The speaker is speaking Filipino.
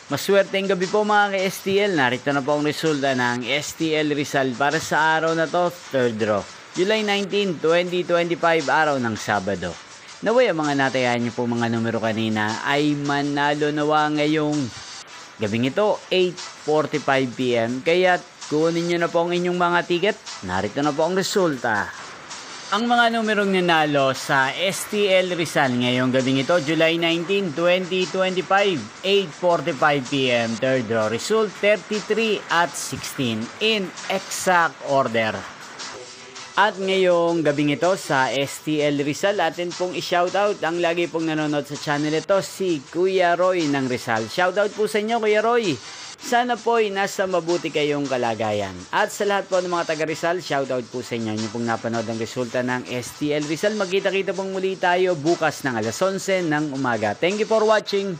Maswerteng gabi po mga ka-STL. Narito na po ang resulta ng STL Rizal para sa araw na to, 3rd draw. July 19, 2025, araw ng Sabado. Naway ang mga natayan niyo po mga numero kanina ay manalo nawa ngayong gabing ito, 8:45 PM. Kaya kunin niyo na po ang inyong mga ticket. Narito na po ang resulta. Ang mga numerong nanalo sa STL Rizal ngayong gabing ito, July 19, 2025, 8:45 PM, 3rd draw. Result 33 at 16 in exact order. At ngayong gabing ito sa STL Rizal, atin pong i-shoutout ang lagi pong nanonood sa channel ito, si Kuya Roy ng Rizal. Shoutout po sa inyo, Kuya Roy. Sana po ay nasa mabuti kayong kalagayan. At sa lahat po ng mga taga Rizal, shoutout po sa inyo. Inyo pong napanood ang resulta ng STL Rizal. Magkita-kita pong muli tayo bukas ng alas 11 ng umaga. Thank you for watching.